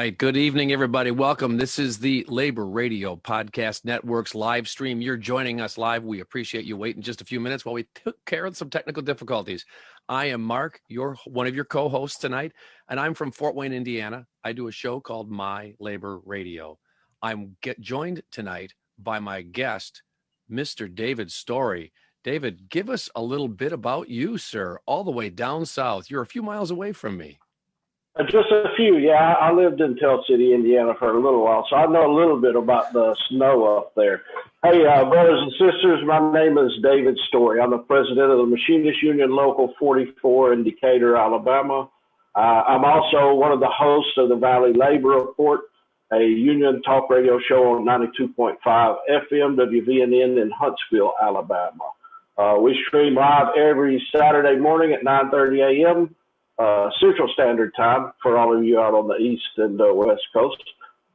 right. Good evening, everybody. Welcome. This is the Labor Radio Podcast Network's live stream. You're joining us live. We appreciate you waiting just a few minutes while we took care of some technical difficulties. I am Mark, one of your co-hosts tonight, and I'm from Fort Wayne, Indiana. I do a show called My Labor Radio. I'm joined tonight by my guest, Mr. David Story. David, give us a little bit about you, sir, all the way down south. You're a few miles away from me. Just a few, yeah. I lived in Tell City, Indiana for a little while, so I know a little bit about the snow up there. Hey, brothers and sisters, my name is David Story. I'm the president of the Machinist Union Local 44 in Decatur, Alabama. I'm also one of the hosts of the Valley Labor Report, a union talk radio show on 92.5 FM WVNN in Huntsville, Alabama. We stream live every Saturday morning at 9:30 a.m. Central Standard Time for all of you out on the East and West Coast.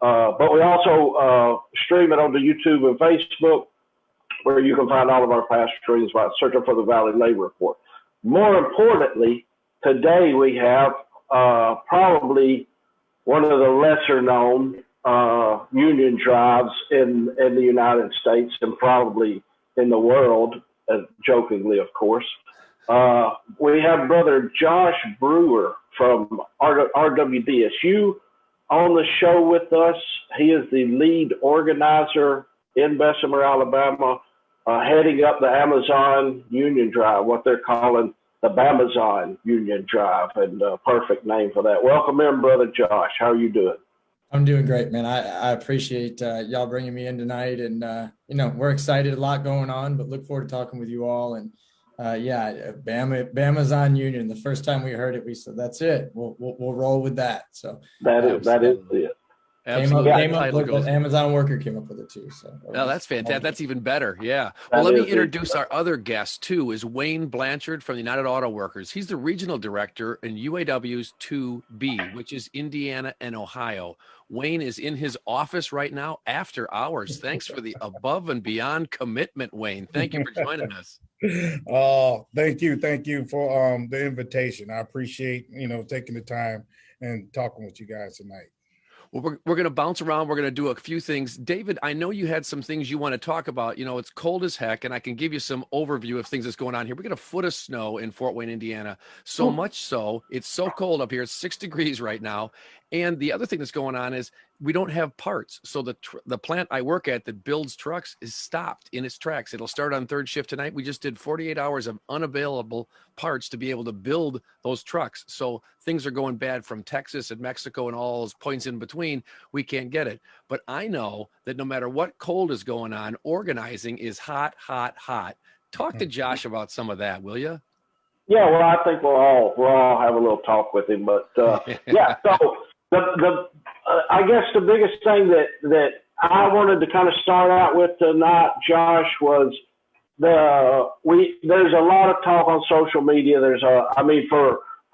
But we also stream it on the YouTube and Facebook, where you can find all of our past streams by searching for the Valley Labor Report. More importantly, today we have probably one of the lesser known union drives in the United States and probably in the world, jokingly, of course. We have Brother Josh Brewer from RWDSU on the show with us. He is the lead organizer in Bessemer, Alabama, heading up the Amazon Union Drive, what they're calling the Bamazon Union Drive, and perfect name for that. Welcome in, Brother Josh. How are you doing? I'm doing great, man. I appreciate y'all bringing me in tonight, and we're excited. A lot going on, but look forward to talking with you all. And Bamazon Union. The first time we heard it, we said, "That's it. We'll roll with that." So that is it. Came up with it. Amazon worker came up with it too. So that's fantastic. That's even better. Yeah. Well, let me introduce our other guest too. Is Wayne Blanchard from the United Auto Workers. He's the regional director in UAW's 2B, which is Indiana and Ohio. Wayne is in his office right now after hours. Thanks for the above and beyond commitment, Wayne. Thank you for joining us. Oh, thank you. Thank you for the invitation. I appreciate, taking the time and talking with you guys tonight. Well, we're going to bounce around. We're going to do a few things. David, I know you had some things you want to talk about. It's cold as heck, and I can give you some overview of things that's going on here. We got a foot of snow in Fort Wayne, Indiana. So much so, it's so cold up here. It's 6 degrees right now. And the other thing that's going on is we don't have parts. So the plant I work at that builds trucks is stopped in its tracks. It'll start on third shift tonight. We just did 48 hours of unavailable parts to be able to build those trucks. So things are going bad from Texas and Mexico and all those points in between. We can't get it. But I know that no matter what cold is going on, organizing is hot, hot, hot. Talk to Josh about some of that, will you? Yeah, well, I think we'll all have a little talk with him. But yeah, so I guess the biggest thing that I wanted to kind of start out with tonight, Josh, was there's a lot of talk on social media.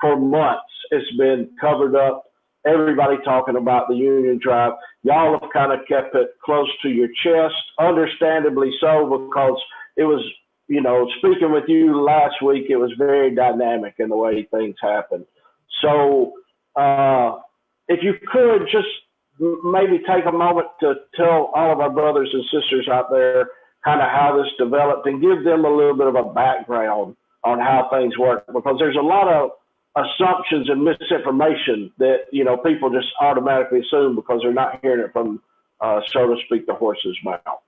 For months it's been covered up. Everybody talking about the Union Drive. Y'all have kind of kept it close to your chest, understandably so, because it was, speaking with you last week, it was very dynamic in the way things happened. So, if you could just maybe take a moment to tell all of our brothers and sisters out there kind of how this developed and give them a little bit of a background on how things work, because there's a lot of assumptions and misinformation that, people just automatically assume because they're not hearing it from, so to speak, the horse's mouth.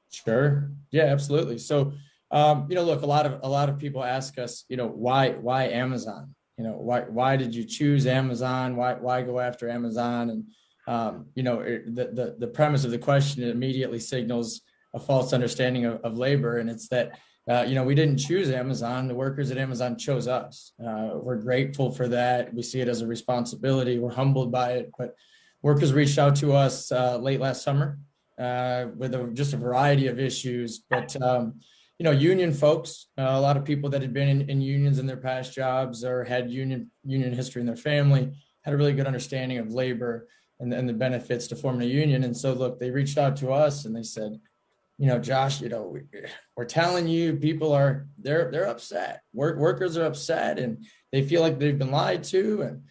Sure. Yeah, absolutely. So, look, a lot of people ask us, why Amazon? Why did you choose Amazon? Why go after Amazon? And, the premise of the question immediately signals a false understanding of labor. And it's that, we didn't choose Amazon. The workers at Amazon chose us. We're grateful for that. We see it as a responsibility. We're humbled by it. But workers reached out to us late last summer with just a variety of issues. But union folks, a lot of people that had been in unions in their past jobs or had union history in their family, had a really good understanding of labor and the benefits to forming a union. And so, look, they reached out to us and they said, Josh, we're telling you, people they're upset. Workers are upset and they feel like they've been lied to. And,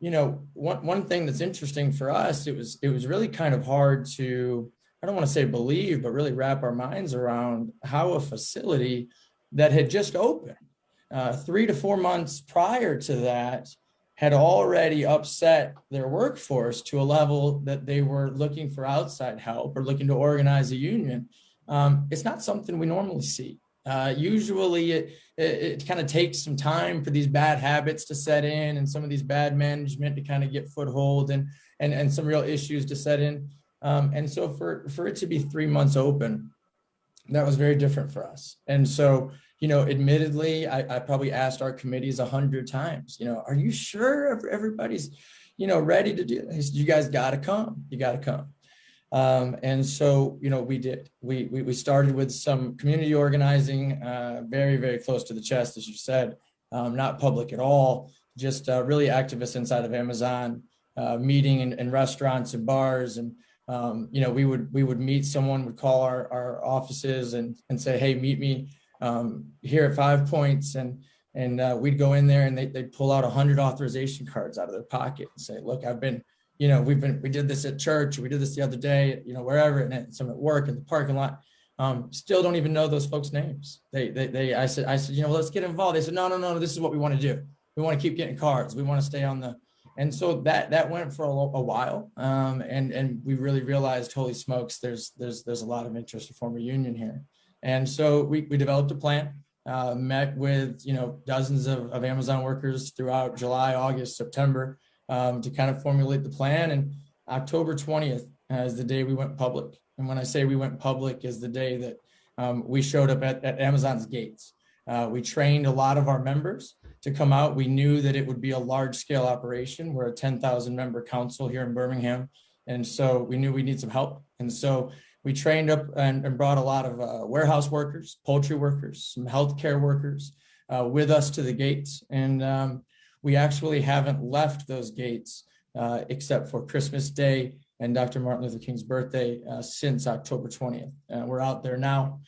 one thing that's interesting for us, it was really kind of hard to, I don't want to say believe, but really wrap our minds around how a facility that had just opened 3 to 4 months prior to that had already upset their workforce to a level that they were looking for outside help or looking to organize a union. It's not something we normally see. Usually it kind of takes some time for these bad habits to set in and some of these bad management to kind of get foothold and some real issues to set in. And so for it to be 3 months open, that was very different for us. And so, admittedly, I probably asked our committees 100 times, are you sure everybody's, ready to do this? You guys got to come. You got to come. And so, we did. We started with some community organizing, very, very close to the chest, as you said, not public at all, just really activists inside of Amazon, meeting in restaurants and bars. And, we would meet, someone would call our offices and say, hey, meet me here at 5 Points. And we'd go in there and they'd pull out 100 authorization cards out of their pocket and say, look, I've been, we did this at church, we did this the other day, wherever, and some at work in the parking lot. Still don't even know those folks' names. I said, let's get involved. They said, no, this is what we want to do. We want to keep getting cards. We want to stay on and so that went for a while. And we really realized, holy smokes, there's a lot of interest to form a union here. And so we developed a plan, met with, dozens of Amazon workers throughout July, August, September, to kind of formulate the plan. And October 20th is the day we went public. And when I say we went public, is the day that we showed up at Amazon's gates. We trained a lot of our members to come out. We knew that it would be a large scale operation. We're a 10,000 member council here in Birmingham. And so we knew we need some help. And so we trained up and brought a lot of warehouse workers, poultry workers, some healthcare workers with us to the gates. And we actually haven't left those gates except for Christmas Day and Dr. Martin Luther King's birthday since October 20th. We're out there now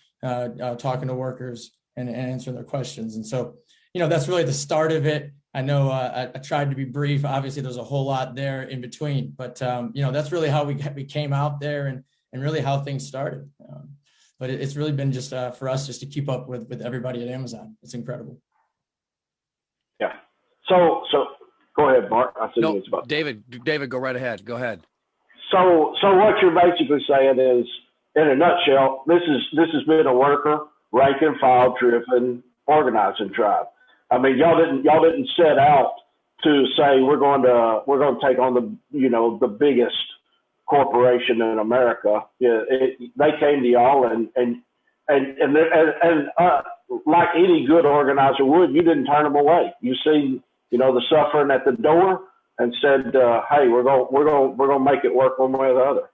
talking to workers and answering their questions. And so, that's really the start of it. I know I tried to be brief. Obviously, there's a whole lot there in between, but, that's really how we came out there and really how things started. But it's really been just for us just to keep up with everybody at Amazon. It's incredible. Yeah. So go ahead, Mark. I see no, you about David, go right ahead. Go ahead. So what you're basically saying is, in a nutshell, this has been a worker, rank and file driven organizing tribe. I mean, y'all didn't set out to say we're going to take on the biggest corporation in America. Yeah, they came to y'all and like any good organizer would, you didn't turn them away. You see, the suffering at the door and said, hey, we're going to make it work one way or the other.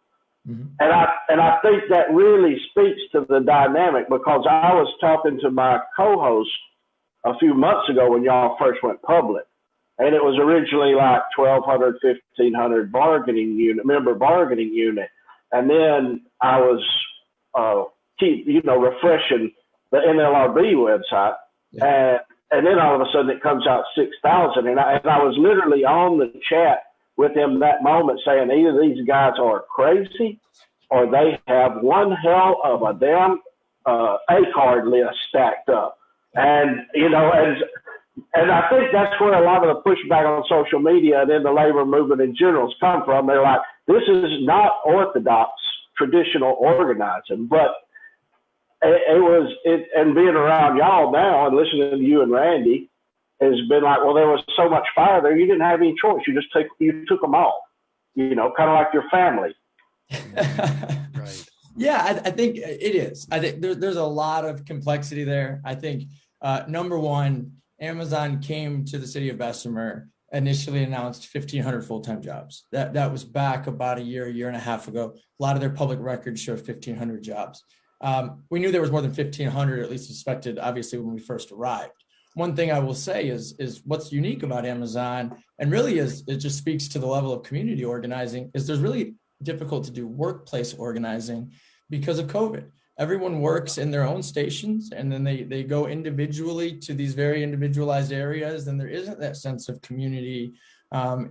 Mm-hmm. And I think that really speaks to the dynamic, because I was talking to my co-host a few months ago when y'all first went public, and it was originally like 1,200, 1,500 member bargaining unit, and then I was refreshing the NLRB website, yeah. And then all of a sudden it comes out 6,000, and I was literally on the chat with him that moment saying either these guys are crazy or they have one hell of a damn A-card list stacked up. And, and I think that's where a lot of the pushback on social media and in the labor movement in general has come from. They're like, this is not orthodox traditional organizing, but and being around y'all now and listening to you and Randy has been like, well, there was so much fire there, you didn't have any choice. You took them all, kind of like your family. Right. Yeah, I think it is. I think there's a lot of complexity there. I think number one, Amazon came to the city of Bessemer, initially announced 1,500 full-time jobs. That was back about a year and a half ago. A lot of their public records showed 1,500 jobs. We knew there was more than 1,500, at least suspected, obviously, when we first arrived. One thing I will say is what's unique about Amazon, and really it just speaks to the level of community organizing, is there's really difficult to do workplace organizing because of COVID. Everyone works in their own stations, and then they go individually to these very individualized areas, and there isn't that sense of community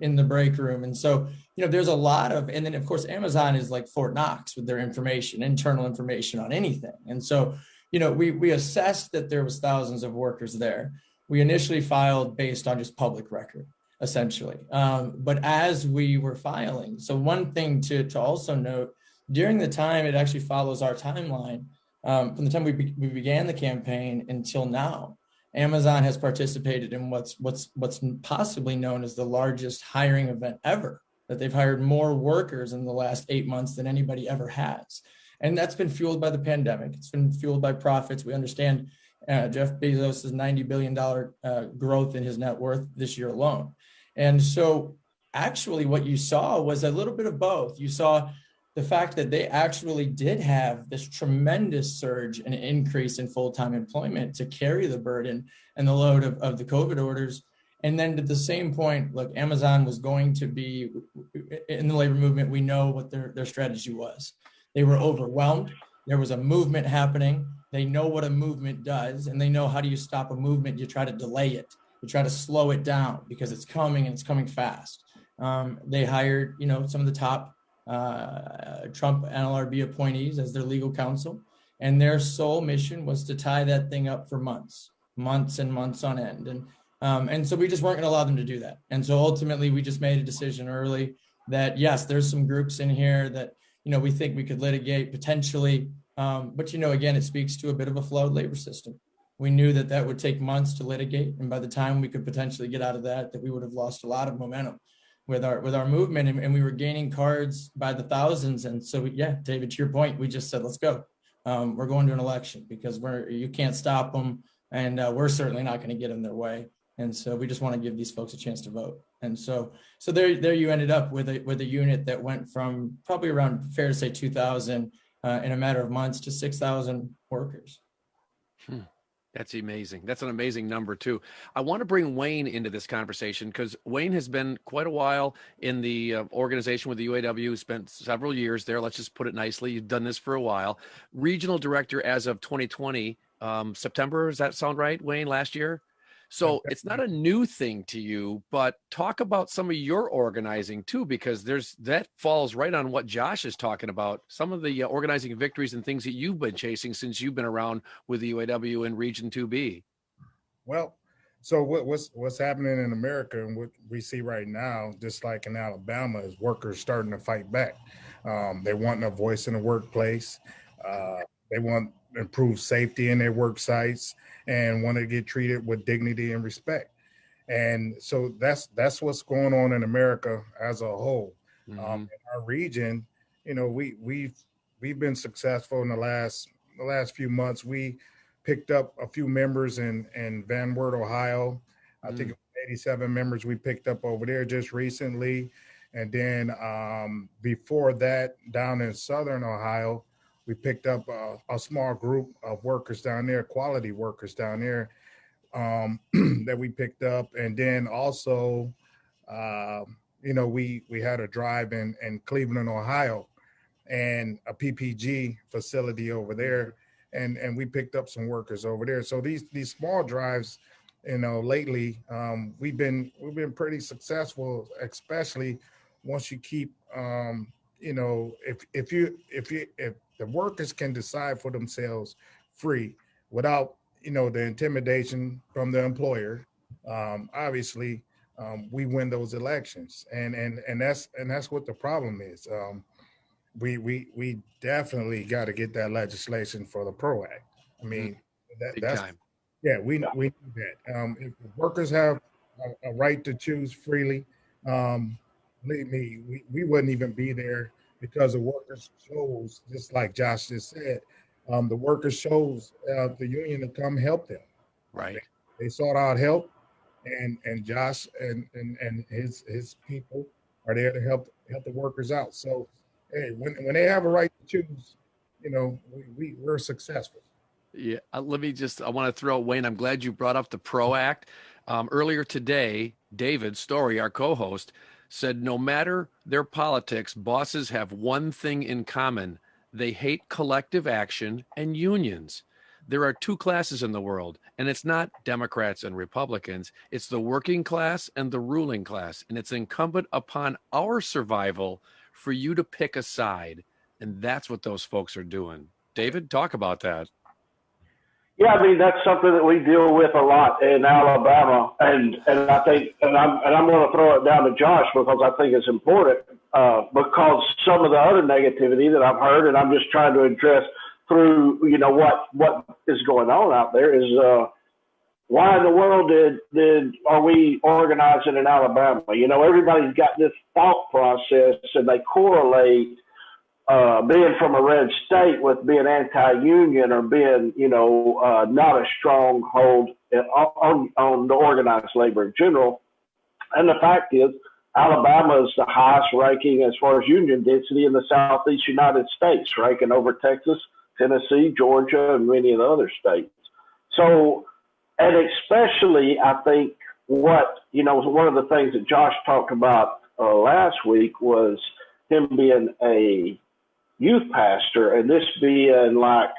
in the break room. And so, there's a lot of, and then of course, Amazon is like Fort Knox with their information, internal information on anything. And so, we assessed that there was thousands of workers there. We initially filed based on just public record, essentially. But as we were filing, so one thing to also note, during the time, it actually follows our timeline, from the time we began the campaign until now. Amazon has participated in what's possibly known as the largest hiring event ever, that they've hired more workers in the last 8 months than anybody ever has. And that's been fueled by the pandemic. It's been fueled by profits. We understand Jeff Bezos' $90 billion growth in his net worth this year alone. And so actually what you saw was a little bit of both. You saw the fact that they actually did have this tremendous surge and increase in full-time employment to carry the burden and the load of the COVID orders. And then at the same point, look, Amazon was going to be in the labor movement. We know what their strategy was. They were overwhelmed. There was a movement happening. They know what a movement does, and they know how do you stop a movement. You try to delay it. You try to slow it down because it's coming and it's coming fast. They hired, some of the top Trump NLRB appointees as their legal counsel, and their sole mission was to tie that thing up for months and months on end. And so we just weren't going to allow them to do that. And so ultimately, we just made a decision early that yes, there's some groups in here that we think we could litigate potentially, but again, it speaks to a bit of a flawed labor system. We knew that would take months to litigate, and by the time we could potentially get out of that we would have lost a lot of momentum with our movement, and we were gaining cards by the thousands. And so, David, to your point, we just said, let's go. We're going to an election because you can't stop them, and we're certainly not going to get in their way. And so we just want to give these folks a chance to vote. And so there you ended up with a unit that went from probably around, fair to say, 2,000 in a matter of months to 6,000 workers. That's amazing. That's an amazing number too. I want to bring Wayne into this conversation because Wayne has been quite a while in the organization with the UAW, spent several years there. Let's just put it nicely. You've done this for a while. Regional director as of 2020, September. Does that sound right, Wayne, last year? So it's not a new thing to you, but talk about some of your organizing too, because that falls right on what Josh is talking about. Some of the organizing victories and things that you've been chasing since you've been around with the UAW and Region 2B. Well, so what's happening in America and what we see right now, just like in Alabama, is workers starting to fight back. They want a voice in the workplace. They want improved safety in their work sites and want to get treated with dignity and respect. And so that's what's going on in America as a whole. In our region, we've been successful in the last few months. We picked up a few members in Van Wert, Ohio. I think it was 87 members we picked up over there just recently. And then before that, down in Southern Ohio, we picked up a small group of workers down there, quality workers down there, that we picked up. And then also, we had a drive in Cleveland, Ohio, and a PPG facility over there. And we picked up some workers over there. So these small drives, lately, we've been pretty successful, especially once you keep, if the workers can decide for themselves free without, the intimidation from the employer, obviously, we win those elections. And that's what the problem is. We definitely got to get that legislation for the PRO Act. I mean, that's time. Yeah, we need that. If workers have a right to choose freely, believe me, we wouldn't even be there, because the workers chose, just like Josh just said, the workers chose the union to come help them. Right. They sought out help, and Josh and his people are there to help the workers out. So, hey, when they have a right to choose, we're successful. Yeah, I want to throw, Wayne, I'm glad you brought up the PRO Act. Earlier today, David Story, our co-host, said no matter their politics, bosses have one thing in common. They hate collective action and unions. there are two classes in the world, and it's not Democrats and Republicans. It's the working class and the ruling class. And it's incumbent upon our survival for you to pick a side. And that's what those folks are doing. David, talk about that. Yeah, I mean, that's something that we deal with a lot in Alabama, and I think, and I'm going to throw it down to Josh because I think it's important, because some of the other negativity that I've heard, and I'm just trying to address through, you know, what is going on out there is, why in the world are we organizing in Alabama? You know, everybody's got this thought process, and they correlate being from a red state with being anti-union or being, you know, not a stronghold on the organized labor in general. And the fact is, Alabama is the highest ranking as far as union density in the Southeast United States, ranking over Texas, Tennessee, Georgia, and many of the other states. So, and especially, I think what, you know, one of the things that Josh talked about last week was him being a youth pastor, and this being like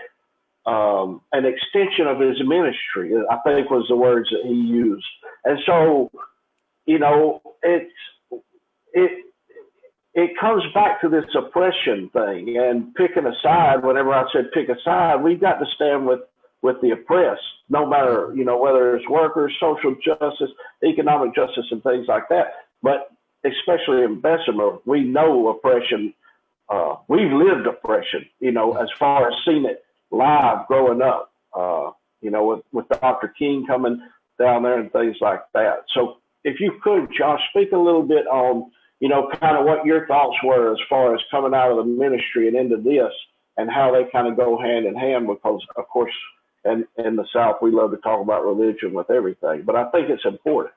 an extension of his ministry, I think was the words that he used. And so, you know, it comes back to this oppression thing and picking a side. Whenever I said pick a side, we've got to stand with the oppressed, no matter, you know, whether it's workers, social justice, economic justice, and things like that. But especially in Bessemer, we know oppression. We've lived oppression, you know, as far as seeing it live growing up, you know, with Dr. King coming down there and things like that. So if you could, Josh, speak a little bit on, you know, kind of what your thoughts were as far as coming out of the ministry and into this and how they kind of go hand in hand, because, of course, in the South, we love to talk about religion with everything, but I think it's important.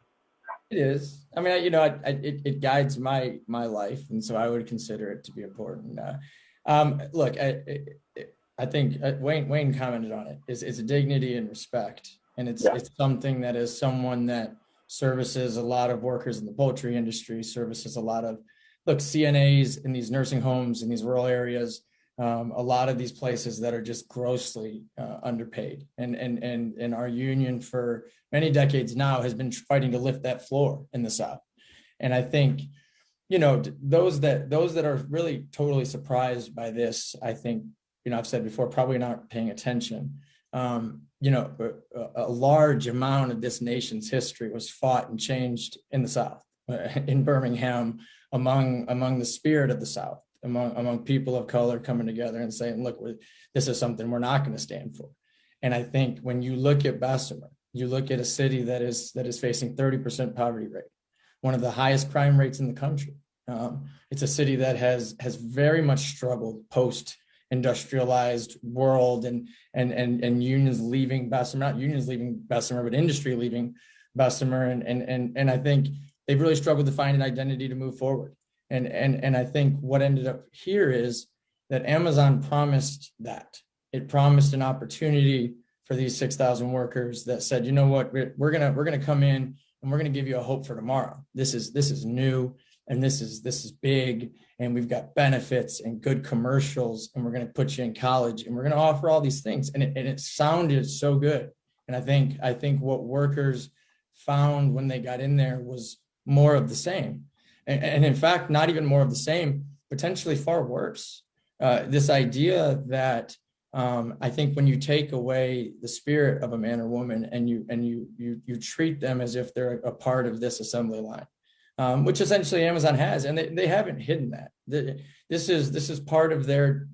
It is. I mean, you know, it guides my life, and so I would consider it to be important. Look, I think Wayne commented on it. It's a dignity and respect, and it's something that is someone that services a lot of workers in the poultry industry, services a lot of CNAs in these nursing homes in these rural areas. A lot of these places that are just grossly underpaid, and our union for many decades now has been fighting to lift that floor in the South. And I think, you know, those that are really totally surprised by this, I think, you know, I've said before, probably not paying attention. You know, a large amount of this nation's history was fought and changed in the South, in Birmingham, among the spirit of the South. Among people of color coming together and saying, look, this is something we're not going to stand for. And I think when you look at Bessemer, you look at a city that is facing 30% poverty rate, one of the highest crime rates in the country. It's a city that has very much struggled post-industrialized world and unions leaving Bessemer, not unions leaving Bessemer, but industry leaving Bessemer. And I think they've really struggled to find an identity to move forward. And I think what ended up here is that Amazon promised that. It promised an opportunity for these 6,000 workers that said, you know what, we're gonna come in and we're gonna give you a hope for tomorrow. This is new, and this is big, and we've got benefits and good commercials, and we're gonna put you in college, and we're gonna offer all these things. And it sounded so good. And I think what workers found when they got in there was more of the same. And in fact, not even more of the same, potentially far worse. This idea that I think when you take away the spirit of a man or woman and you treat them as if they're a part of this assembly line, which essentially Amazon has, and they haven't hidden that. This is part of their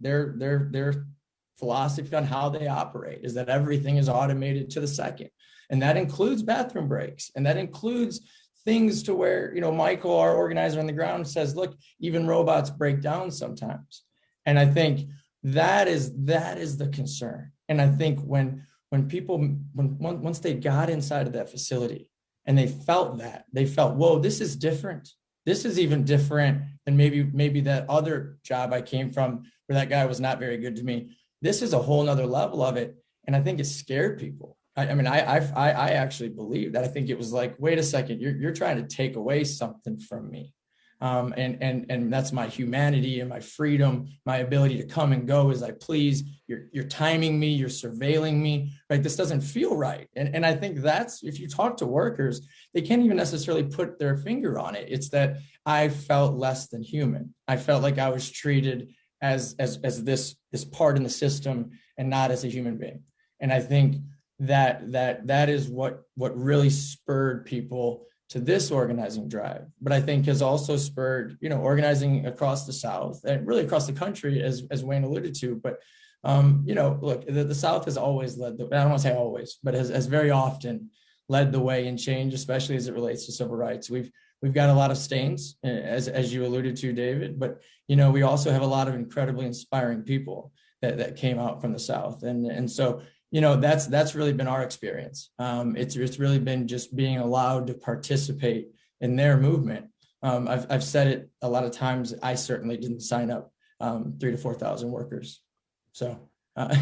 philosophy on how they operate, is that everything is automated to the second, and that includes bathroom breaks, and that includes things to where, you know, Michael, our organizer on the ground, says, look, even robots break down sometimes. And I think that is the concern. And I think when once they got inside of that facility and they felt, whoa, this is different. This is even different than maybe that other job I came from where that guy was not very good to me. This is a whole nother level of it. And I think it scared people. I mean, I actually believe that. I think it was like, wait a second, you're trying to take away something from me. And that's my humanity and my freedom, my ability to come and go as I please. You're timing me, you're surveilling me, right? This doesn't feel right. And I think that's, if you talk to workers, they can't even necessarily put their finger on it. It's that I felt less than human. I felt like I was treated as this part in the system and not as a human being. And I think that is what really spurred people to this organizing drive, but I think has also spurred, organizing across the South and really across the country, as Wayne alluded to. But, look, the South has always led I don't want to say always, but has very often led the way in change, especially as it relates to civil rights. We've got a lot of stains, as you alluded to, David, but, we also have a lot of incredibly inspiring people that came out from the South. And so, that's really been our experience. It's really been just being allowed to participate in their movement. I've said it a lot of times. I certainly didn't sign up 3,000 to 4,000 workers. So, they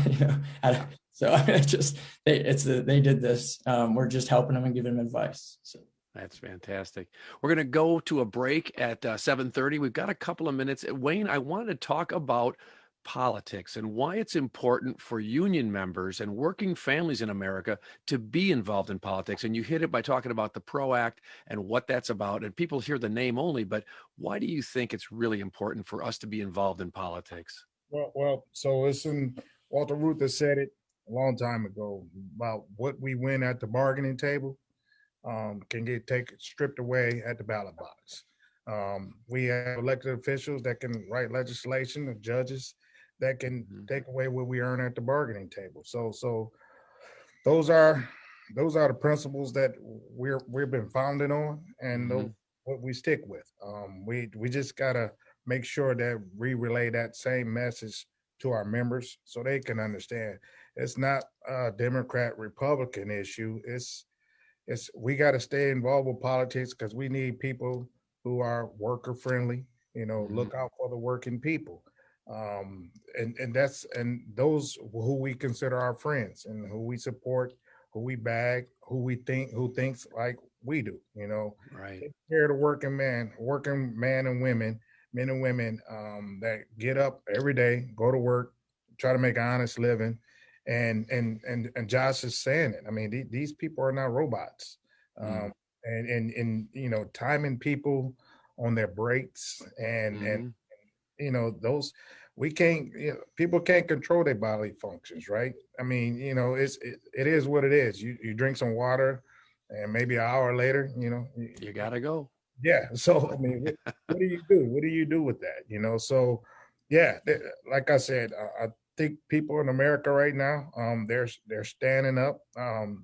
did this. We're just helping them and giving them advice. So. That's fantastic. We're going to go to a break at 7:30. We've got a couple of minutes. Wayne, I wanted to talk about politics and why it's important for union members and working families in America to be involved in politics. And you hit it by talking about the PRO Act and what that's about. And people hear the name only, but why do you think it's really important for us to be involved in politics? Well, so listen, Walter Reuther said it a long time ago about what we win at the bargaining table can get stripped away at the ballot box. We have elected officials that can write legislation, the judges that can take away what we earn at the bargaining table. So those are the principles that we've been founded on, and what we stick with. We just gotta make sure that we relay that same message to our members so they can understand it's not a Democrat Republican issue. It's we got to stay involved with politics because we need people who are worker friendly. Look out for the working people. And those who we consider our friends and who we support, who we bag, who thinks like we do, Right. Take care of the working man and women, men and women, that get up every day, go to work, try to make an honest living. And Josh is saying it. I mean, these people are not robots. And timing people on their breaks and those, we can't, people can't control their bodily functions, right? I mean, it is what it is. You drink some water and maybe an hour later, you gotta go. Yeah. So, I mean, what do you do? What do you do with that? So yeah, like I said, I think people in America right now, they're standing up.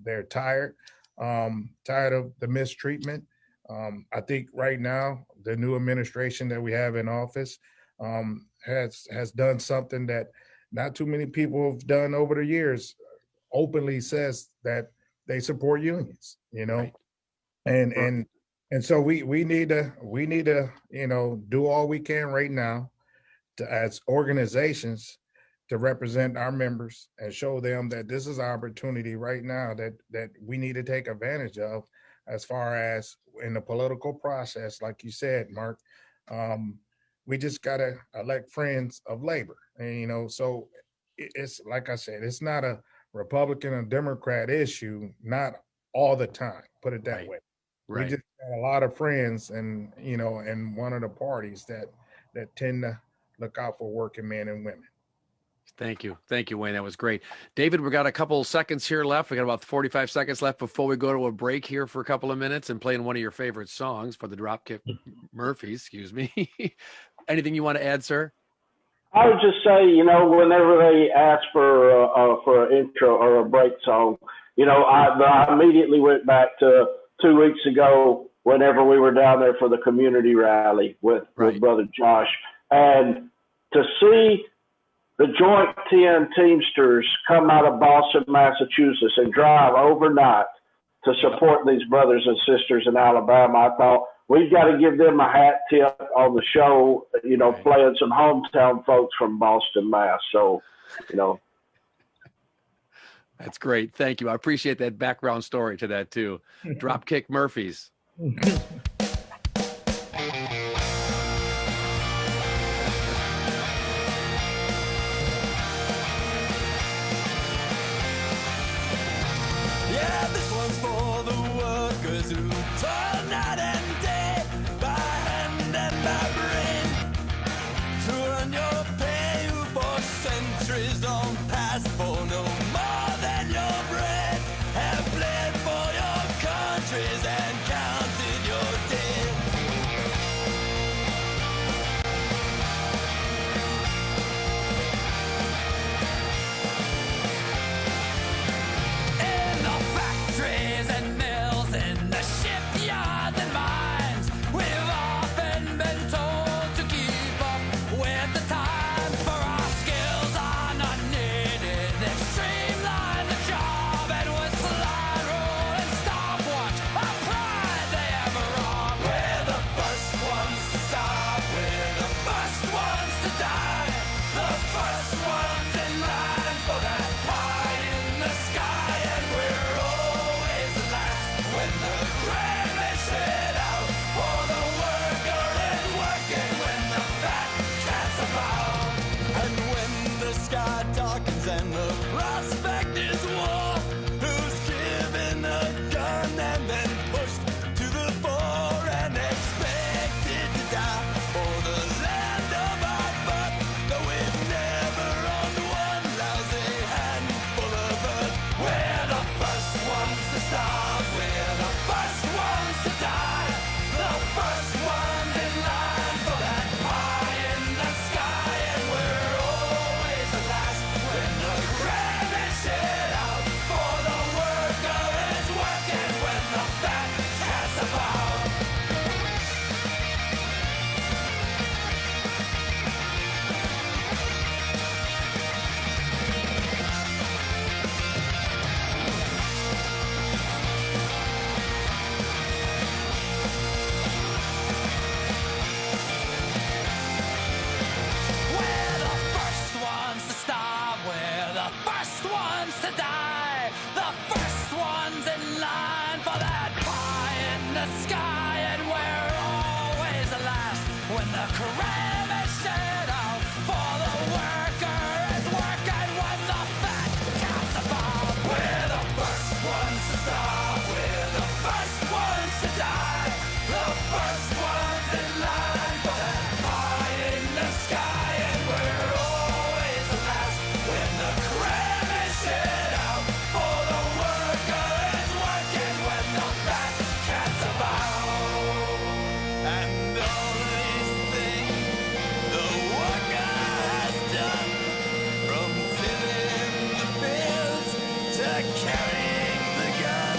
They're tired of the mistreatment. I think right now, the new administration that we have in office, has done something that not too many people have done over the years. Openly says that they support unions, Right. and so we need to do all we can right now as organizations to represent our members and show them that this is our opportunity right now that we need to take advantage of, as far as in the political process, like you said, Mark. We just got to elect friends of labor. And, so it's like I said, it's not a Republican or Democrat issue, not all the time, put it that way. Right. We just got a lot of friends and, and one of the parties that tend to look out for working men and women. Thank you, Wayne. That was great. David, we got a couple seconds here left. We got about 45 seconds left before we go to a break here for a couple of minutes and playing one of your favorite songs for the Dropkick Murphys. Excuse me. Anything you want to add, sir? I would just say, whenever they ask for an intro or a break song, I immediately went back to 2 weeks ago whenever we were down there for the community rally with Brother Josh, and to see the Joint 10 Teamsters come out of Boston, Massachusetts, and drive overnight to support these brothers and sisters in Alabama. I thought we've got to give them a hat tip on the show, playing some hometown folks from Boston, Mass. So, That's great. Thank you. I appreciate that background story to that too. Dropkick Murphys. to toil night and day, by hand and by brain, to earn your pay for centuries on past, for no more than your bread, have bled for your countries and counted your dead. In the factories and mills, in the shipyards and mines, we've often been told to keep up with the times, for our skills are not needed. They've streamlined the job, and with slide rule and stopwatch, our pride they have wrong. We're the first ones to stop, we're the first ones to die, the first ones in line for that pie in the sky, and we're always the last when the crane is set out, for the worker is working when the fat cat's about. And when the sky darkens and the prospect is war, who's given a gun and then pushed to the fore and expected to die for the land of our birth, though we've never owned one lousy handful of earth. We're the first ones to stop, we're the first ones to die, the first ones in line for that pie in the sky, and we're always the last when the crab is set out, for the worker is working when the fat cat's about. We're the first ones to stop, we're the first ones to die, the first ones in line for that pie in the sky, and we're always the last when the crab is set out, for the worker is working when the fat cat's about. We're the first ones to stop, we're the first ones to die, the first ones in line for that pie in the sky, and we're always the last when the crab is set out, for the worker is working when the fat cat's about. And all these things the worker has done, from tilling the fields to carrying the gun,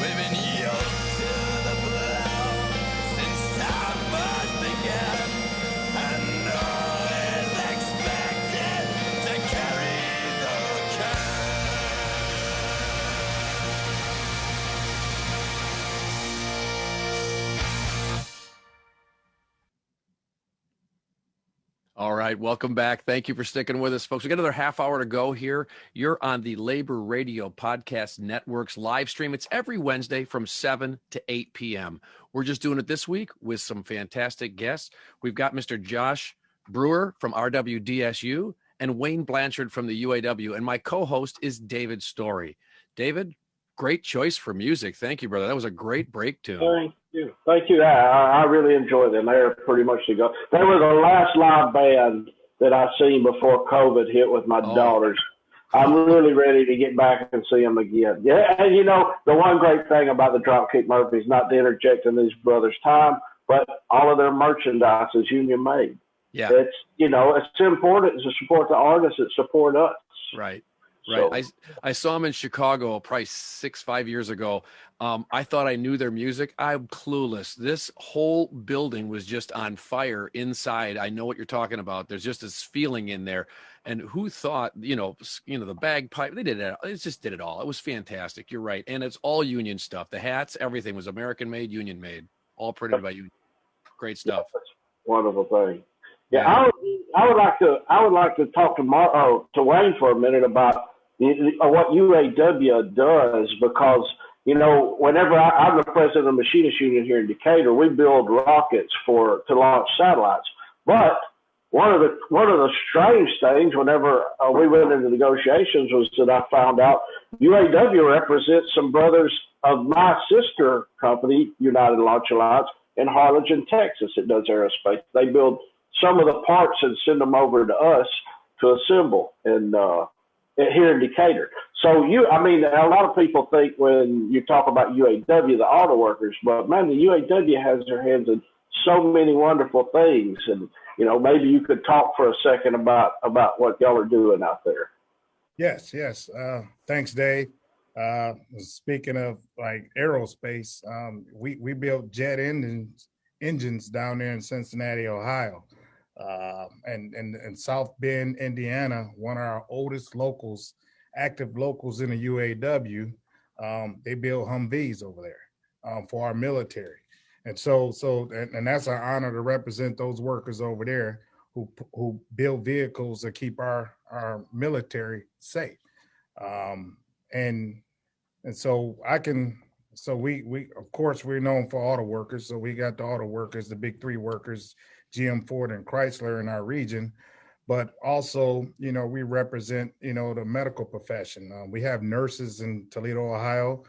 we've been yoked to the plow since time first began, and always expected to carry the can. All right, welcome back. Thank you for sticking with us, folks. We got another half hour to go here. You're on the Labor Radio Podcast Network's live stream. It's every Wednesday from 7 to 8 p.m. We're just doing it this week with some fantastic guests. We've got Mr. Josh Brewer from RWDSU and Wayne Blanchard from the UAW. And my co-host is David Story. David, great choice for music. Thank you, brother. That was a great break tune. Thank you. Thank you. I really enjoyed them. They're pretty much the go. They were the last live band that I seen before COVID hit with my daughters. I'm really ready to get back and see them again. Yeah, and you know, the one great thing about the Dropkick Murphys, not to interject in these brothers' time, but all of their merchandise is union made. Yeah. It's, you know, it's important to support the artists that support us. Right. So, Right. I saw them in Chicago probably 5 years ago. I thought I knew their music. I'm clueless. This whole building was just on fire inside. I know what you're talking about. There's just this feeling in there. And who thought, you know, the bagpipe, they did it. It just did it all. It was fantastic. You're right. And it's all union stuff. The hats, everything was American made, union made, all printed by union. Great stuff. That's a wonderful thing. Yeah, I would like to talk to Wayne for a minute about what UAW does, because you know, whenever I'm the president of the Machinist Union here in Decatur, we build rockets to launch satellites. But one of the strange things, whenever we went into negotiations, was that I found out UAW represents some brothers of my sister company, United Launch Alliance, in Harlingen, Texas. It does aerospace. They build some of the parts and send them over to us to assemble and here in Decatur. So I mean, a lot of people think when you talk about UAW, the auto workers, but man, the UAW has their hands in so many wonderful things. And, you know, maybe you could talk for a second about what y'all are doing out there. Yes. Thanks, Dave. Speaking of like aerospace, we built jet engines down there in Cincinnati, Ohio. And South Bend, Indiana, one of our oldest active locals in the UAW, they build Humvees over there for our military. And so that's an honor to represent those workers over there who build vehicles that keep our military safe. And so we of course we're known for auto workers. So we got the auto workers, the big three workers, GM, Ford, and Chrysler in our region. But also, you know, we represent, you know, the medical profession. We have nurses in Toledo, Ohio.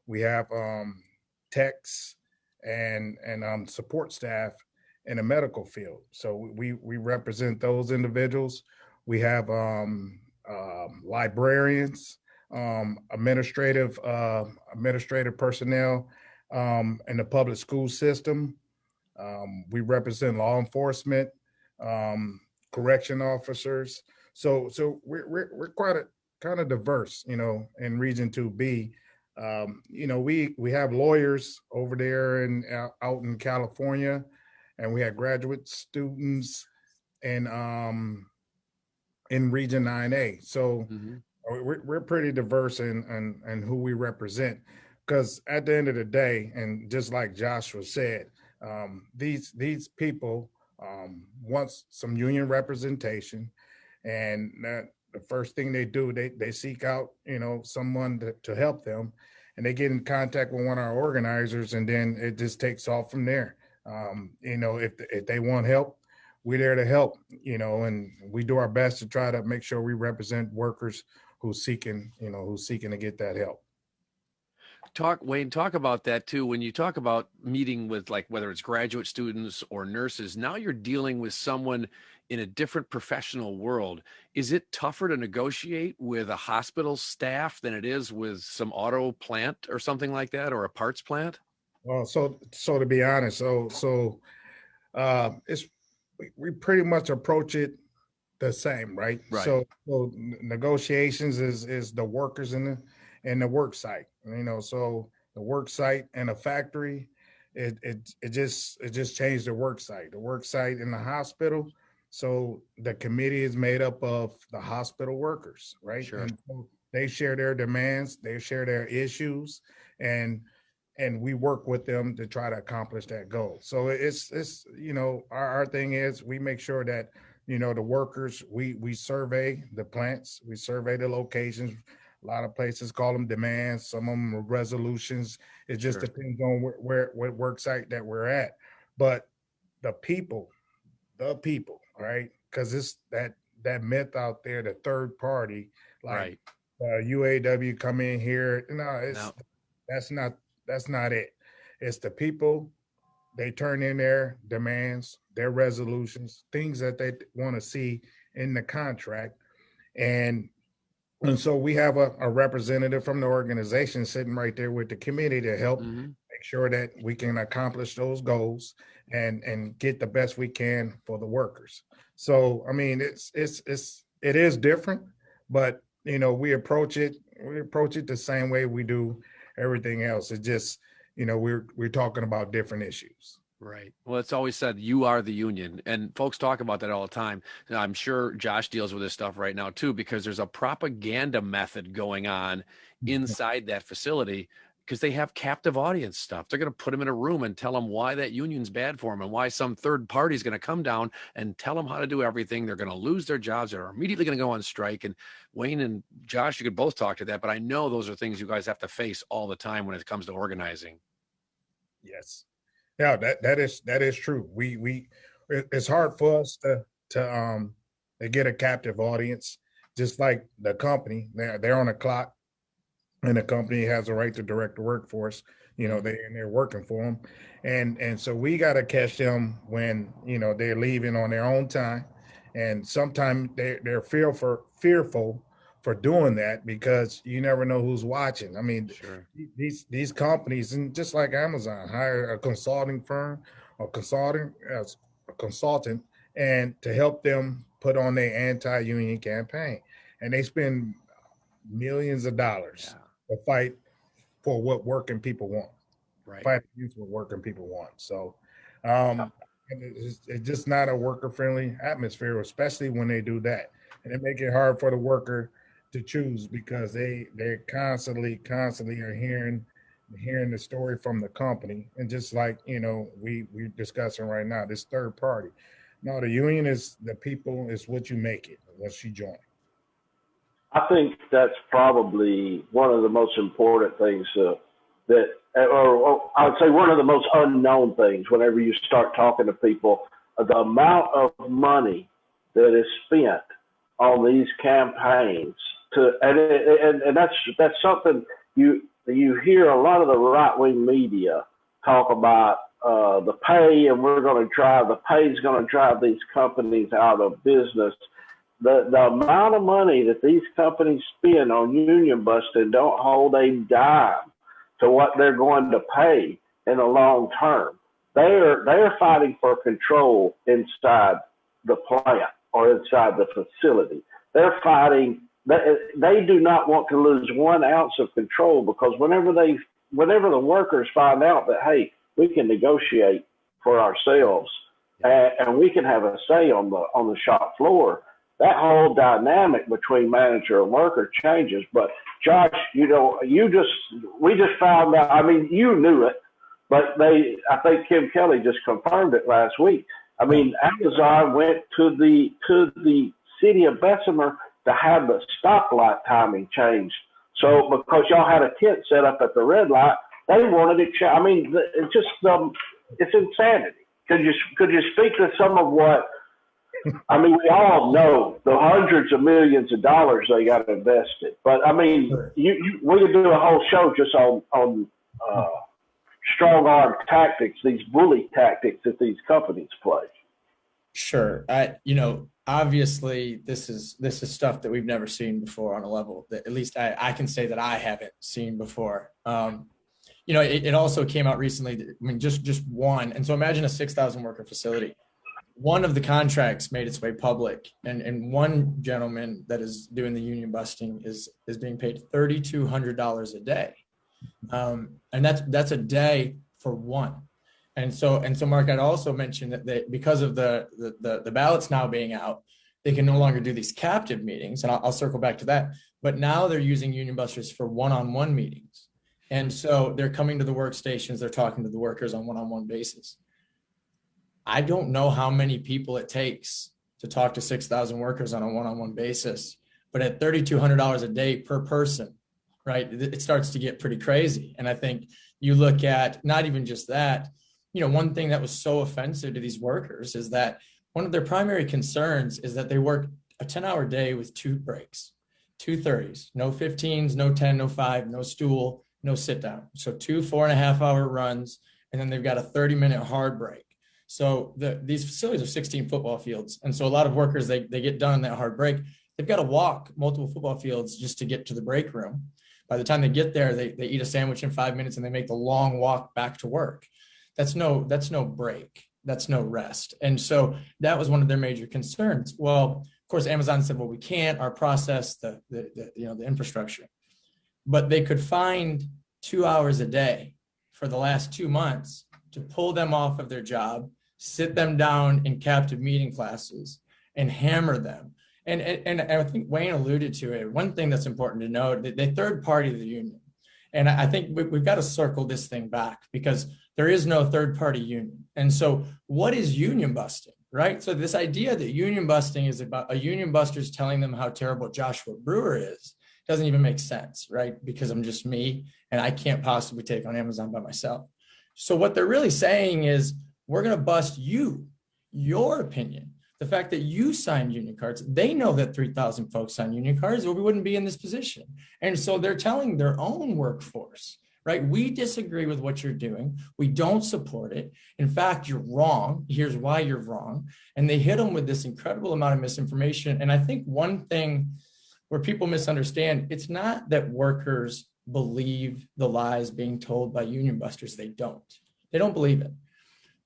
We have techs and support staff in the medical field. So we represent those individuals. We have librarians, administrative personnel in the public school system. We represent law enforcement, correction officers. So we're quite kind of diverse, you know, in Region 2B. You know, we have lawyers over there and out in California, and we have graduate students in Region 9A. So we're pretty diverse in who we represent, because at the end of the day, and just like Joshua said, these people want some union representation, and the first thing they do, they seek out, you know, someone to help them, and they get in contact with one of our organizers, and then it just takes off from there. You know, if they want help, we're there to help, you know, and we do our best to try to make sure we represent workers who's seeking to get that help. Wayne, talk about that too. When you talk about meeting with, like, whether it's graduate students or nurses, now you're dealing with someone in a different professional world. Is it tougher to negotiate with a hospital staff than it is with some auto plant or something like that, or a parts plant? Well, so to be honest, we pretty much approach it the same, right? So negotiations is the workers in the work site, you know. So the work site and a factory, it just changed the work site. The work site in the hospital. So the committee is made up of the hospital workers, right? Sure. And so they share their demands, they share their issues, and we work with them to try to accomplish that goal. So it's you know, our thing is we make sure that, you know, the workers, we survey the plants, we survey the locations. A lot of places call them demands, some of them are resolutions. It just depends on what work site that we're at. But the people, right? Because it's that myth out there, the third party, like UAW come in here. No, that's not it. It's the people. They turn in their demands, their resolutions, things that they want to see in the contract. And so we have a representative from the organization sitting right there with the committee to help make sure that we can accomplish those goals and get the best we can for the workers. So, I mean, it is different, but, you know, we approach it the same way we do everything else. It's just, you know, we're talking about different issues. Right. Well, it's always said you are the union, and folks talk about that all the time. And I'm sure Josh deals with this stuff right now too, because there's a propaganda method going on inside that facility, because they have captive audience stuff. They're going to put them in a room and tell them why that union's bad for them and why some third party is going to come down and tell them how to do everything. They're going to lose their jobs. They're immediately going to go on strike. And Wayne and Josh, you could both talk to that, but I know those are things you guys have to face all the time when it comes to organizing. Yes. Yeah, that is true. It's hard for us to get a captive audience, just like the company. They're on the clock. and the company has a right to direct the workforce. They're working for them, and so we got to catch them when they're leaving on their own time, and sometimes they're fearful for doing that because you never know who's watching. I mean, Sure. these companies, and just like Amazon, hire a consulting firm or consulting as a consultant, and to help them put on their anti-union campaign, and they spend millions of dollars to fight for what working people want. Right. Fight against what working people want. So it's just not a worker-friendly atmosphere, especially when they do that. And it make it hard for the worker to choose because they're constantly are hearing the story from the company. And just like, we're discussing right now, this third party. No, the union is the people, is what you make it once you join. I think that's probably one of the most important things or I would say one of the most unknown things whenever you start talking to people, the amount of money that is spent on these campaigns and that's something you hear a lot of the right-wing media talk about the pay, and the pay is going to drive these companies out of business. The amount of money that these companies spend on union busting don't hold a dime to what they're going to pay in the long term. They're fighting for control inside the plant or inside the facility. They're fighting. They do not want to lose 1 ounce of control, because whenever the workers find out that, hey, we can negotiate for ourselves and we can have a say on the shop floor, that whole dynamic between manager and worker changes. But Josh, we just found out. I mean, you knew it, but I think Kim Kelly just confirmed it last week. I mean, Amazon went to the city of Bessemer to have the stoplight timing changed. So because y'all had a tent set up at the red light, they wanted it changed. I mean, it's just it's insanity. Could you speak to some of what? I mean, we all know the hundreds of millions of dollars they got invested, but I mean, we could do a whole show just on strong arm tactics, these bully tactics that these companies play. Sure. Obviously this is stuff that we've never seen before on a level that at least I can say that I haven't seen before. It also came out recently that, I mean, just one. And so imagine a 6,000 worker facility. One of the contracts made its way public, and one gentleman that is doing the union busting is being paid $3,200 a day. And that's a day for one. And so Mark, I'd also mention that because of the ballots now being out, they can no longer do these captive meetings. And I'll circle back to that. But now they're using union busters for one-on-one meetings. And so they're coming to the workstations, they're talking to the workers on one-on-one basis. I don't know how many people it takes to talk to 6,000 workers on a one-on-one basis, but at $3,200 a day per person, right, it starts to get pretty crazy. And I think you look at not even just that, one thing that was so offensive to these workers is that one of their primary concerns is that they work a 10-hour day with 2 breaks, 2 30s, no 15s, no 10, no 5, no stool, no sit down. So 2 4.5-hour runs, and then they've got a 30-minute hard break. So these facilities are 16 football fields. And so a lot of workers, they get done on that hard break. They've got to walk multiple football fields just to get to the break room. By the time they get there, they eat a sandwich in 5 minutes and they make the long walk back to work. That's no break. That's no rest. And so that was one of their major concerns. Well, of course, Amazon said, well, we can't, our process, the infrastructure. But they could find 2 hours a day for the last 2 months to pull them off of their job, sit them down in captive meeting classes, and hammer them. And I think Wayne alluded to it. One thing that's important to note, the third party of the union. And I think we've got to circle this thing back, because there is no third party union. And so what is union busting, right? So this idea that union busting is about a union buster's telling them how terrible Joshua Brewer is doesn't even make sense, right? Because I'm just me and I can't possibly take on Amazon by myself. So what they're really saying is, we're going to bust your opinion. The fact that you signed union cards, they know that 3,000 folks signed union cards, or we wouldn't be in this position. And so they're telling their own workforce, right? We disagree with what you're doing. We don't support it. In fact, you're wrong. Here's why you're wrong. And they hit them with this incredible amount of misinformation. And I think one thing where people misunderstand, it's not that workers believe the lies being told by union busters. They don't. They don't believe it.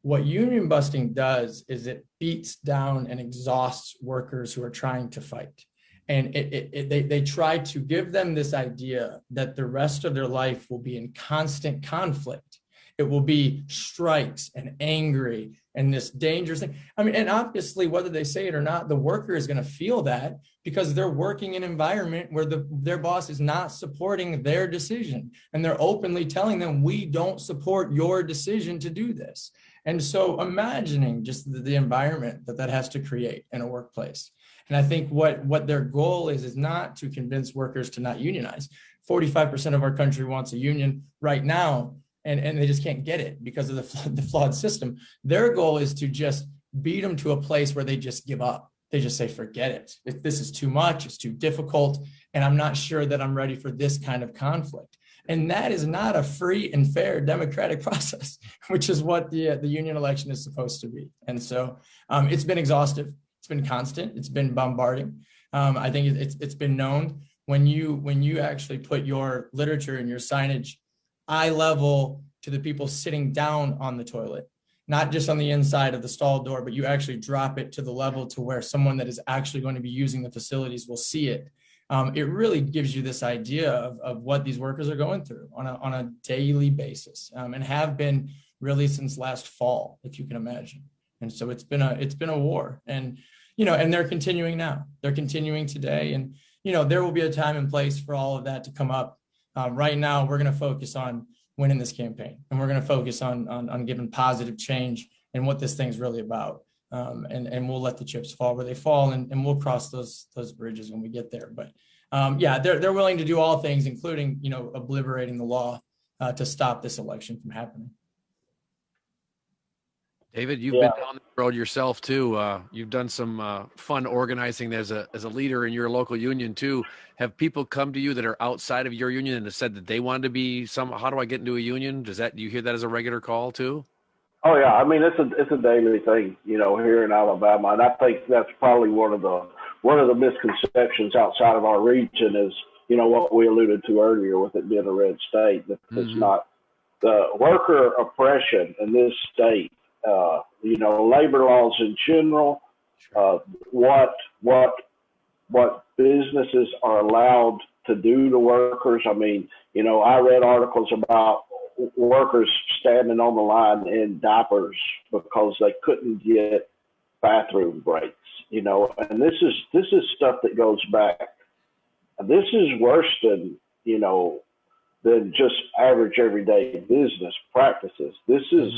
What union busting does is it beats down and exhausts workers who are trying to fight. And they try to give them this idea that the rest of their life will be in constant conflict. It will be strikes and angry and this dangerous thing. I mean, and obviously, whether they say it or not, the worker is going to feel that because they're working in an environment where their boss is not supporting their decision. And they're openly telling them, we don't support your decision to do this. And so imagining just the environment that has to create in a workplace. And I think what their goal is not to convince workers to not unionize. 45% of our country wants a union right now, and they just can't get it because of the flawed system. Their goal is to just beat them to a place where they just give up. They just say, forget it. This is too much. It's too difficult. And I'm not sure that I'm ready for this kind of conflict. And that is not a free and fair democratic process, which is what the union election is supposed to be. And so it's been exhaustive. It's been constant. It's been bombarding. I think it's been known when you actually put your literature and your signage eye level to the people sitting down on the toilet, not just on the inside of the stall door, but you actually drop it to the level to where someone that is actually going to be using the facilities will see it. It really gives you this idea of what these workers are going through on a daily basis, and have been really since last fall, if you can imagine. And so it's been a war, and and they're continuing now. They're continuing today, and there will be a time and place for all of that to come up. Right now, we're going to focus on winning this campaign, and we're going to focus on giving positive change and what this thing's really about. And we'll let the chips fall where they fall, and we'll cross those bridges when we get there. But they're willing to do all things, including obliterating the law to stop this election from happening. David, you've been down the road yourself too. You've done some fun organizing as a leader in your local union too. Have people come to you that are outside of your union and have said that they wanted to be how do I get into a union? Do you hear that as a regular call too? Oh yeah, I mean it's a daily thing, here in Alabama, and I think that's probably one of the misconceptions outside of our region is, what we alluded to earlier with it being a red state. That it's not the worker oppression in this state. Labor laws in general, what businesses are allowed to do to workers. I mean, I read articles about workers standing on the line in diapers because they couldn't get bathroom breaks, and this is stuff that goes back. This is worse than just average everyday business practices. This is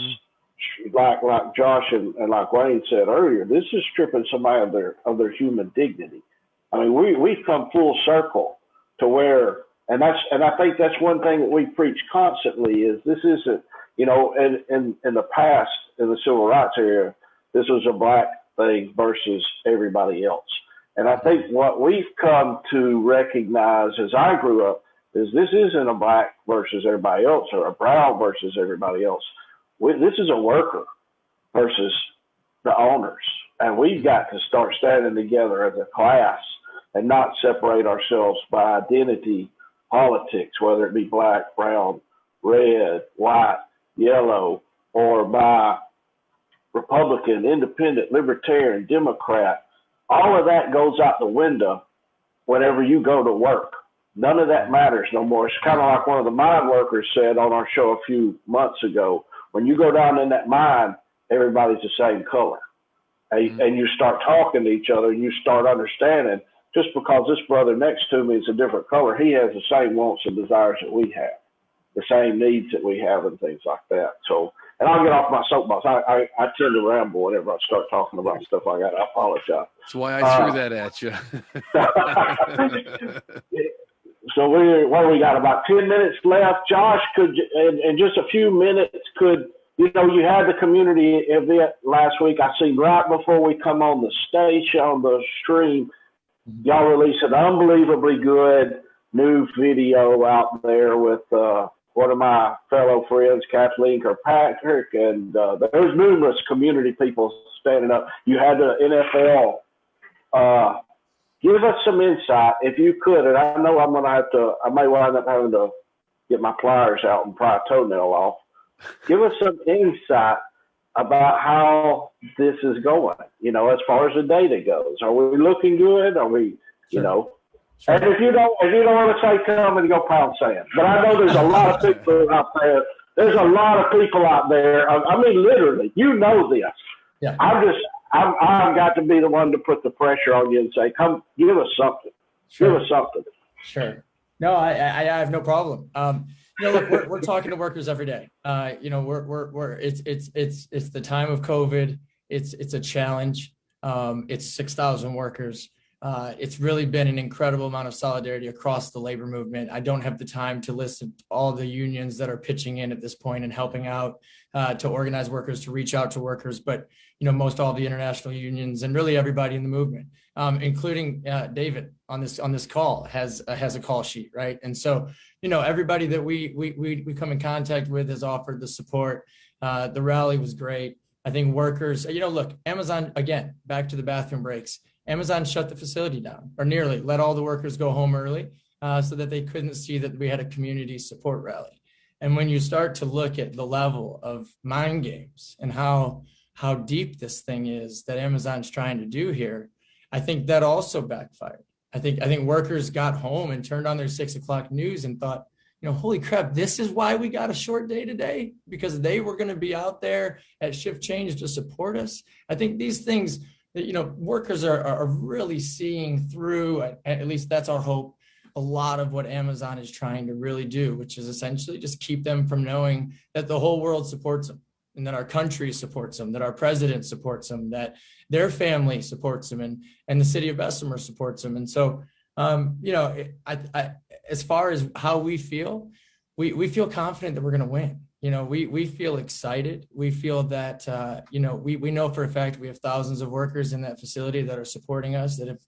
like Josh and like Wayne said earlier, this is stripping somebody of their human dignity. I mean, we've come full circle to where, and I think that's one thing that we preach constantly is this isn't, in the past, in the civil rights era, this was a black thing versus everybody else. And I think what we've come to recognize as I grew up is this isn't a black versus everybody else or a brown versus everybody else. This is a worker versus the owners. And we've got to start standing together as a class and not separate ourselves by identity politics, whether it be black, brown, red, white, yellow, or by Republican, independent, libertarian, Democrat. All of that goes out the window whenever you go to work. None of that matters no more. It's kind of like one of the mine workers said on our show a few months ago. When you go down in that mine, everybody's the same color. And you start talking to each other and you start understanding just because this brother next to me is a different color, he has the same wants and desires that we have, the same needs that we have and things like that. So, and I'll get off my soapbox. I tend to ramble whenever I start talking about stuff like that. I apologize. That's why I threw that at you. So we got about 10 minutes left. Josh, in just a few minutes, could You know, you had the community event last week. I seen right before we come on the station, on the stream, y'all released an unbelievably good new video out there with one of my fellow friends, Kathleen Kirkpatrick, and there's numerous community people standing up. You had the NFL. Give us some insight, if you could, and I know I may wind up having to get my pliers out and pry a toenail off. Give us some insight about how this is going, you know, as far as the data goes. Are we looking good? Are we, you know? Sure. And if you don't want to say, come and go pound sand. But I know there's a lot of people out there. There's a lot of people out there. I mean, literally, you know this. Yeah. I've got to be the one to put the pressure on you and say, come, give us something. Sure. Give us something. Sure. No, I have no problem. You know, look, we're talking to workers every day. You know, it's the time of COVID. It's a challenge. It's 6,000 workers. It's really been an incredible amount of solidarity across the labor movement. I don't have the time to list all the unions that are pitching in at this point and helping out to organize workers, to reach out to workers. But, you know, most all the international unions and really everybody in the movement, including David on this call has a call sheet, right? And so, you know, everybody that we come in contact with has offered the support. The rally was great. I think workers, you know, look, Amazon, again, back to the bathroom breaks. Amazon shut the facility down, or nearly let all the workers go home early so that they couldn't see that we had a community support rally. And when you start to look at the level of mind games and how deep this thing is that Amazon's trying to do here, I think that also backfired. I think workers got home and turned on their 6 o'clock news and thought, you know, holy crap, this is why we got a short day today, because they were going to be out there at shift change to support us. I think these things, you know, workers are really seeing through, at least that's our hope, a lot of what Amazon is trying to really do, which is essentially just keep them from knowing that the whole world supports them, and that our country supports them, that our president supports them, that their family supports them, and the city of Bessemer supports them. And so, you know, I as far as how we feel, we feel confident that we're going to win. You know, we feel excited. We feel that, you know, we know for a fact we have thousands of workers in that facility that are supporting us, that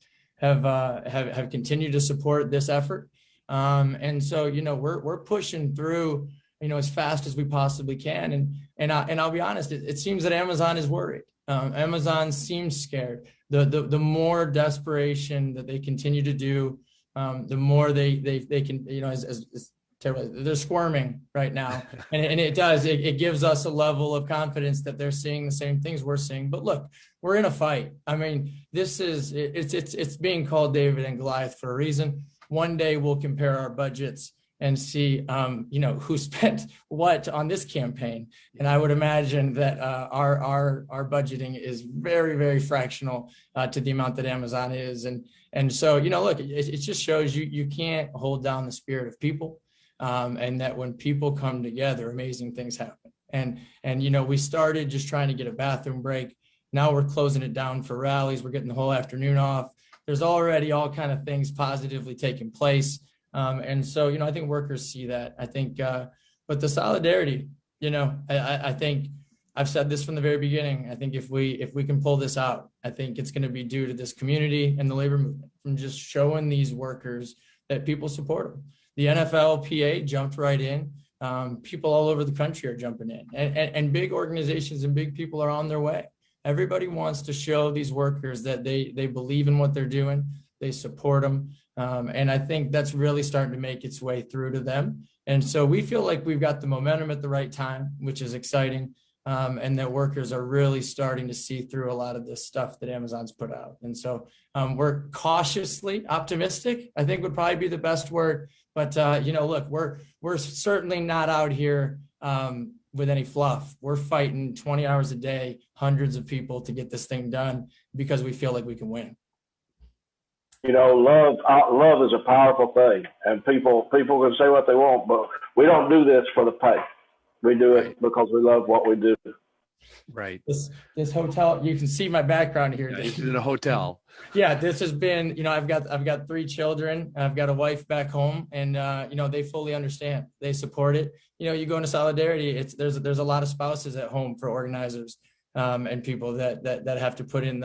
have continued to support this effort. And so, you know, we're pushing through, you know, as fast as we possibly can. And I'll be honest, it seems that Amazon is worried. Amazon seems scared. The more desperation that they continue to do, the more they can, you know, as terrible, they're squirming right now, and it gives us a level of confidence that they're seeing the same things we're seeing. But look, we're in a fight. I mean, it's being called David and Goliath for a reason. One day we'll compare our budgets and see, you know, who spent what on this campaign. And I would imagine that our budgeting is very, very fractional to the amount that Amazon is. And so, you know, look, it just shows you can't hold down the spirit of people. And that when people come together, amazing things happen. And you know, we started just trying to get a bathroom break. Now we're closing it down for rallies. We're getting the whole afternoon off. There's already all kind of things positively taking place. And so, you know, I think workers see that. I think, but the solidarity, you know, I think I've said this from the very beginning. I think if we can pull this out, I think it's going to be due to this community and the labor movement, from just showing these workers that people support them. The NFLPA jumped right in. People all over the country are jumping in, and big organizations and big people are on their way. Everybody wants to show these workers that they believe in what they're doing. They support them. And I think that's really starting to make its way through to them. And so we feel like we've got the momentum at the right time, which is exciting. And that workers are really starting to see through a lot of this stuff that Amazon's put out. And so we're cautiously optimistic, I think would probably be the best word. But, you know, look, we're certainly not out here with any fluff. We're fighting 20 hours a day, hundreds of people to get this thing done because we feel like we can win. You know, love is a powerful thing, and people can say what they want, but we don't do this for the pay. We do it because we love what we do. Right. This hotel, you can see my background here. Yeah, he's in a hotel. Yeah, this has been, I've got 3 children. I've got a wife back home, and they fully understand. They support it. You go into solidarity. There's a lot of spouses at home for organizers, and people that have to put in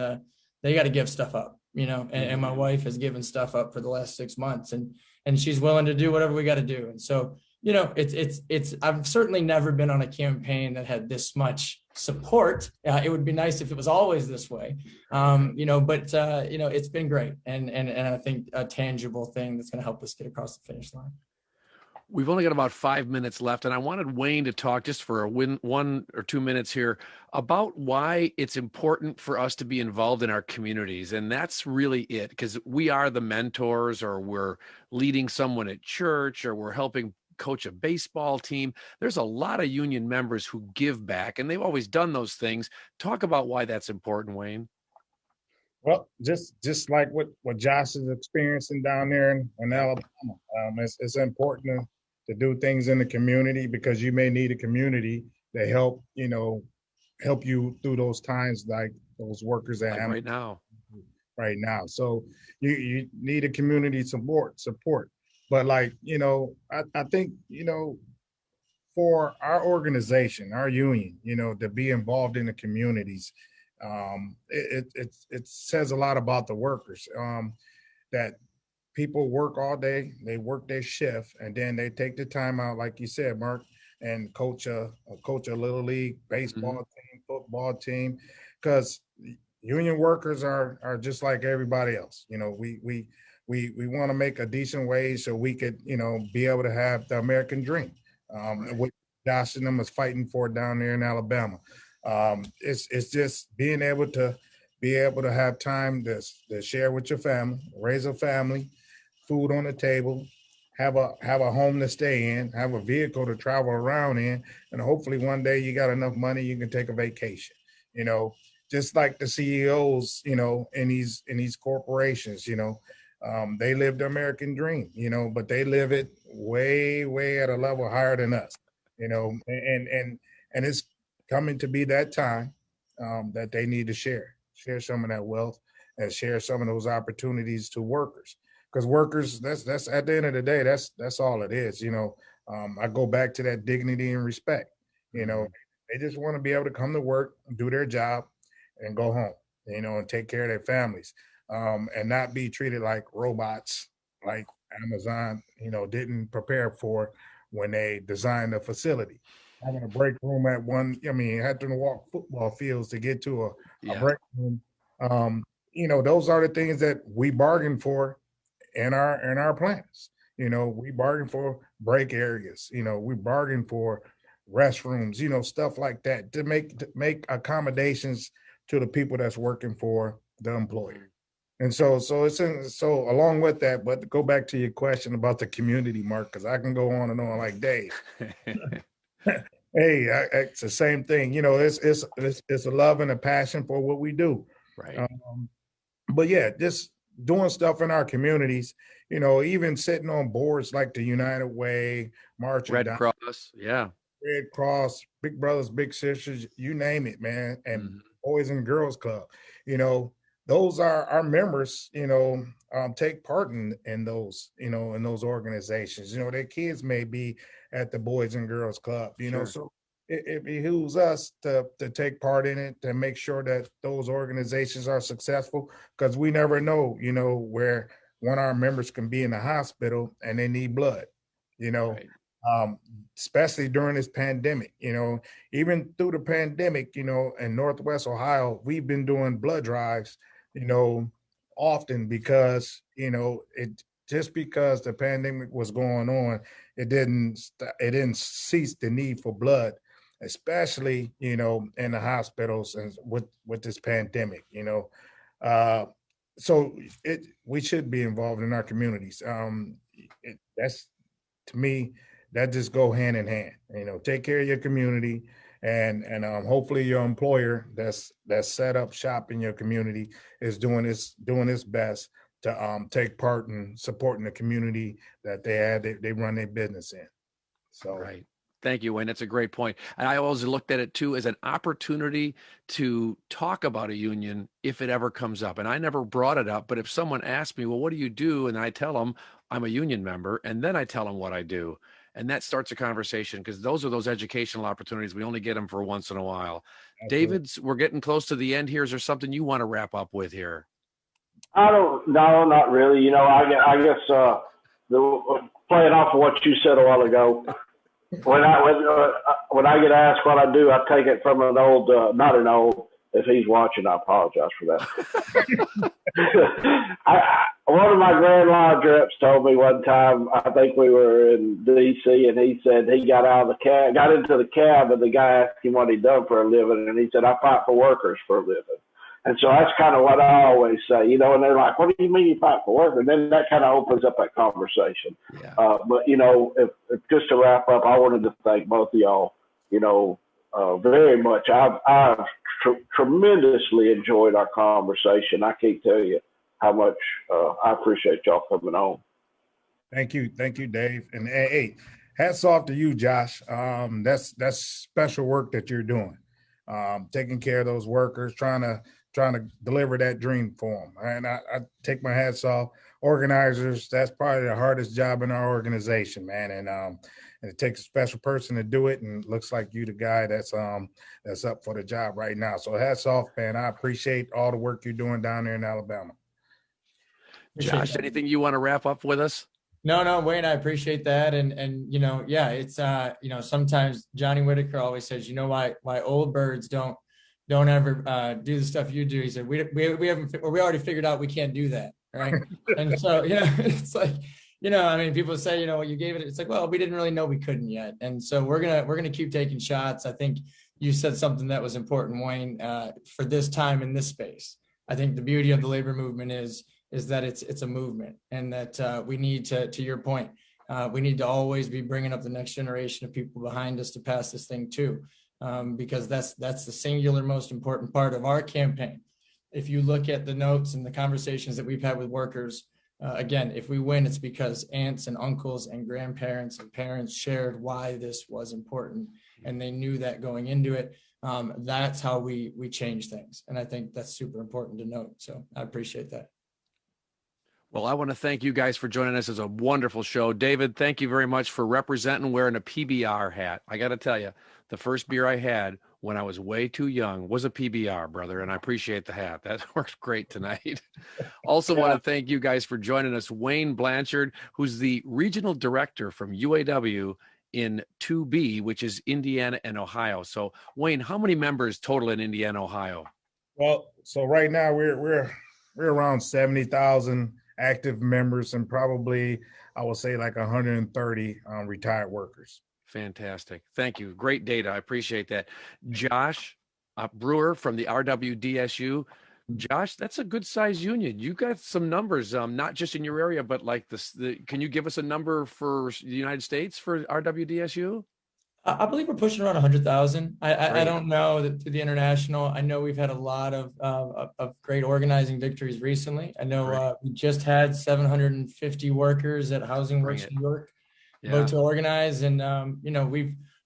they got to give stuff up. And my wife has given stuff up for the last 6 months, and she's willing to do whatever we got to do. And so, it's I've certainly never been on a campaign that had this much support. It would be nice if it was always this way, but it's been great, and I think a tangible thing that's going to help us get across the finish line. We've only got about 5 minutes left, and I wanted Wayne to talk just for 1 or 2 minutes here about why it's important for us to be involved in our communities. And that's really it, because we are the mentors, or we're leading someone at church, or we're helping coach a baseball team. There's a lot of union members who give back, and they've always done those things. Talk about why that's important, Wayne. Well, just like what Josh is experiencing down there in Alabama, it's important to do things in the community, because you may need a community to help you through those times, like those workers that have right now. So you need a community support. But I think, for our organization, our union, to be involved in the communities, it says a lot about the workers, that people work all day, they work their shift, and then they take the time out, like you said, Mark, and coach a little league baseball team, football team, because union workers are just like everybody else. We want to make a decent wage so we could, be able to have the American dream, what Josh and them is fighting for down there in Alabama. It's just being able to have time to share with your family, raise a family, food on the table, have a home to stay in, have a vehicle to travel around in, and hopefully one day you got enough money you can take a vacation. Just like the CEOs, in these corporations, they live the American dream, but they live it way, way at a level higher than us, and it's coming to be that time that they need to share some of that wealth and share some of those opportunities to workers, because workers, that's at the end of the day, that's all it is. I go back to that dignity and respect. They just want to be able to come to work, do their job, and go home, and take care of their families. And not be treated like robots, like Amazon, didn't prepare for when they designed the facility. Having a break room at had to walk football fields to get to a break room. Those are the things that we bargain for in our plans. We bargain for break areas. We bargain for restrooms. Stuff like that to make accommodations to the people that's working for the employer. And so along with that, but to go back to your question about the community, Mark, because I can go on and on like Dave. Hey, it's the same thing. It's a love and a passion for what we do. Right. But yeah, just doing stuff in our communities. Even sitting on boards like the United Way, marching Red down, Cross, yeah. Red Cross, Big Brothers, Big Sisters, you name it, man, and Boys and Girls Club. Those are our members, take part in those, in those organizations. Their kids may be at the Boys and Girls Club, so it behooves us to take part in it, to make sure that those organizations are successful, because we never know, where one of our members can be in the hospital and they need blood, right. Especially during this pandemic, even through the pandemic, in Northwest Ohio, we've been doing blood drives, often, because, just because the pandemic was going on, it didn't cease the need for blood, especially, in the hospitals and with this pandemic, so we should be involved in our communities. That's, to me, that just go hand in hand. Take care of your community, and hopefully your employer that's set up shop in your community is doing its best to take part in supporting the community that they run their business in. So right. Thank you, Wayne. That's a great point. And I always looked at it too as an opportunity to talk about a union if it ever comes up. And I never brought it up, but if someone asks me, well, what do you do? And I tell them I'm a union member, and then I tell them what I do. And that starts a conversation, because those are those educational opportunities. We only get them for once in a while. David, we're getting close to the end here. Is there something you want to wrap up with here? I don't, no, not really. You know, I guess playing off of what you said a while ago, when I get asked what I do, I take it from an old, not an old. If he's watching, I apologize for that. One of my Grand Lodge reps told me one time, I think we were in D.C., and he said he got into the cab, and the guy asked him what he'd done for a living, and he said, I fight for workers for a living. And so that's kind of what I always say, you know, and they're like, what do you mean you fight for work? And then that kind of opens up that conversation. Yeah. But, you know, if just to wrap up, I wanted to thank both of y'all, you know, very much. I've tremendously enjoyed our conversation. I can't tell you how much I appreciate y'all coming on. Thank you, Dave. And hey, hats off to you, Josh. That's special work that you're doing, taking care of those workers, trying to deliver that dream for them. And I take my hats off. Organizers, that's probably the hardest job in our organization, man. And it takes a special person to do it. And it looks like you the guy that's up for the job right now. So hats off, man. I appreciate all the work you're doing down there in Alabama. Josh, anything you want to wrap up with us? No, Wayne, I appreciate that. And you know, yeah, it's you know, sometimes Johnny Whitaker always says, you know, why old birds don't ever do the stuff you do. He said, we already figured out we can't do that, right? And so, you know, it's like, you know, I mean, people say, you know, you gave it, it's like, well, we didn't really know we couldn't yet. And so we're gonna keep taking shots. I think you said something that was important, Wayne, for this time in this space. I think the beauty of the labor movement is that it's a movement, and that we need to your point, we need to always be bringing up the next generation of people behind us to pass this thing too, because that's the singular most important part of our campaign. If you look at the notes and the conversations that we've had with workers, again, if we win, it's because aunts and uncles and grandparents and parents shared why this was important, and they knew that going into it. That's how we change things, and I think that's super important to note. So I appreciate that. Well, I want to thank you guys for joining us. It's a wonderful show. David, thank you very much for representing, wearing a PBR hat. I got to tell you, the first beer I had when I was way too young was a PBR, brother, and I appreciate the hat. That works great tonight. Also want to thank you guys for joining us. Wayne Blanchard, who's the regional director from UAW in 2B, which is Indiana and Ohio. So, Wayne, how many members total in Indiana, Ohio? Well, so right now we're around 70,000 active members, and probably I will say like 130 retired workers. Fantastic. Thank you. Great data. I appreciate that. Josh Brewer from the RWDSU. Josh, that's a good size union. You got some numbers, not just in your area, but like can you give us a number for the United States for RWDSU? I believe we're pushing around 100,000. I don't know that through the international. I know we've had a lot of great organizing victories recently. I know we just had 750 workers at Housing Works New York vote to organize, and you know,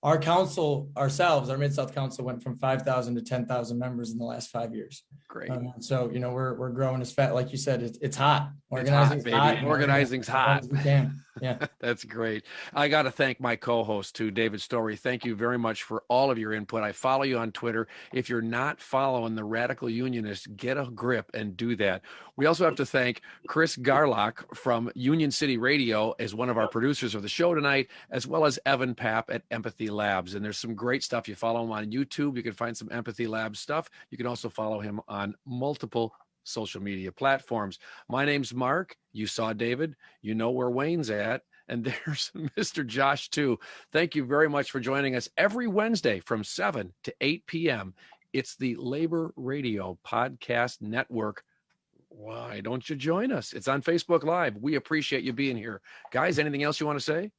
our council ourselves, our Mid-South Council, went from 5,000 to 10,000 members in the last 5 years. Great. So you know, we're growing as fast. Like you said, it's hot. Organizing's hot. Organizing's hot. We can. Yeah. That's great. I got to thank my co-host too, David Story. Thank you very much for all of your input. I follow you on Twitter. If you're not following the Radical Unionists, get a grip and do that. We also have to thank Chris Garlock from Union City Radio as one of our producers of the show tonight, as well as Evan Papp at Empathy Labs. And there's some great stuff. You follow him on YouTube. You can find some Empathy Labs stuff. You can also follow him on multiple social media platforms. My name's Mark. You saw David. You know where Wayne's at. And there's Mr. Josh, too. Thank you very much for joining us every Wednesday from 7 to 8 p.m. It's the Labor Radio Podcast Network. Why don't you join us? It's on Facebook Live. We appreciate you being here. Guys, anything else you want to say?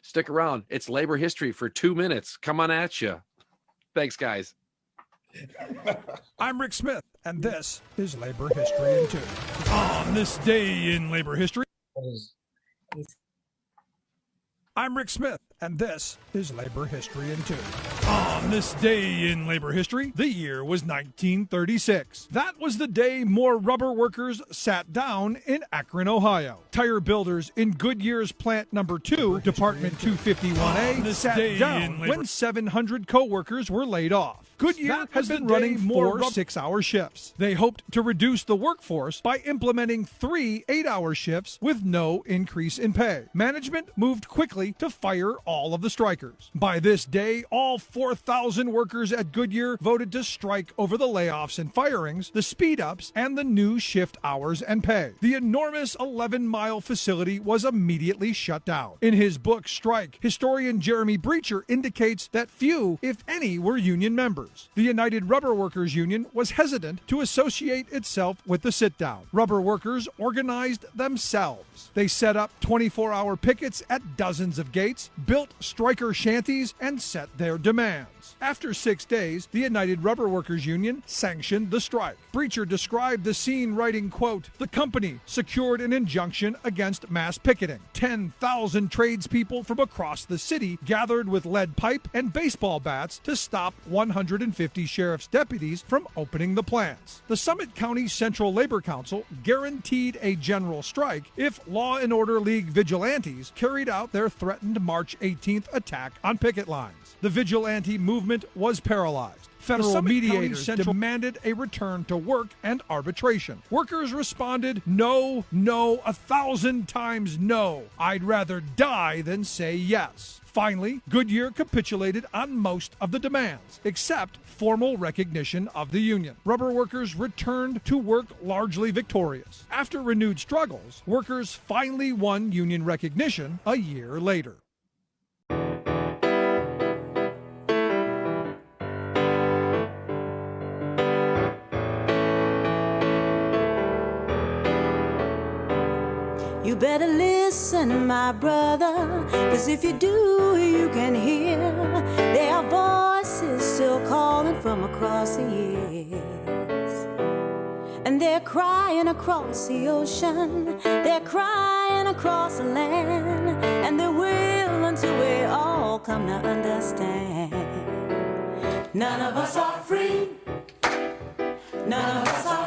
Stick around. It's labor history for 2 minutes. Come on at you. Thanks, guys. I'm Rick Smith, and this is Labor History in 2. On this day in labor history, I'm Rick Smith, and this is Labor History in 2. On this day in labor history, the year was 1936. That was the day more rubber workers sat down in Akron, Ohio. Tire builders in Goodyear's plant number 2, Department 251A, sat down when 700 co-workers were laid off. Goodyear has been running 4 6-hour shifts. They hoped to reduce the workforce by implementing 3 8-hour shifts with no increase in pay. Management moved quickly to fire all of the strikers. By this day, all 4,000 workers at Goodyear voted to strike over the layoffs and firings, the speed-ups, and the new shift hours and pay. The enormous 11-mile facility was immediately shut down. In his book, Strike, historian Jeremy Breacher indicates that few, if any, were union members. The United Rubber Workers Union was hesitant to associate itself with the sit-down. Rubber workers organized themselves. They set up 24-hour pickets at dozens of gates, built striker shanties, and set their demands. After 6 days, the United Rubber Workers Union sanctioned the strike. Breacher described the scene writing, quote, "The company secured an injunction against mass picketing. 10,000 tradespeople from across the city gathered with lead pipe and baseball bats to stop 150 sheriff's deputies from opening the plants. The Summit County Central Labor Council guaranteed a general strike if Law and Order League vigilantes carried out their threatened March 18th attack on picket lines. The vigilante movement was paralyzed. Federal mediators demanded a return to work and arbitration. Workers responded, no, 1,000 times no. I'd rather die than say yes. Finally, Goodyear capitulated on most of the demands, except formal recognition of the union. Rubber workers returned to work largely victorious. After renewed struggles, workers finally won union recognition a year later. You better listen, my brother, 'cause if you do, you can hear their voices still calling from across the years. And they're crying across the ocean, they're crying across the land, and they will until we all come to understand. None of us are free, none of us are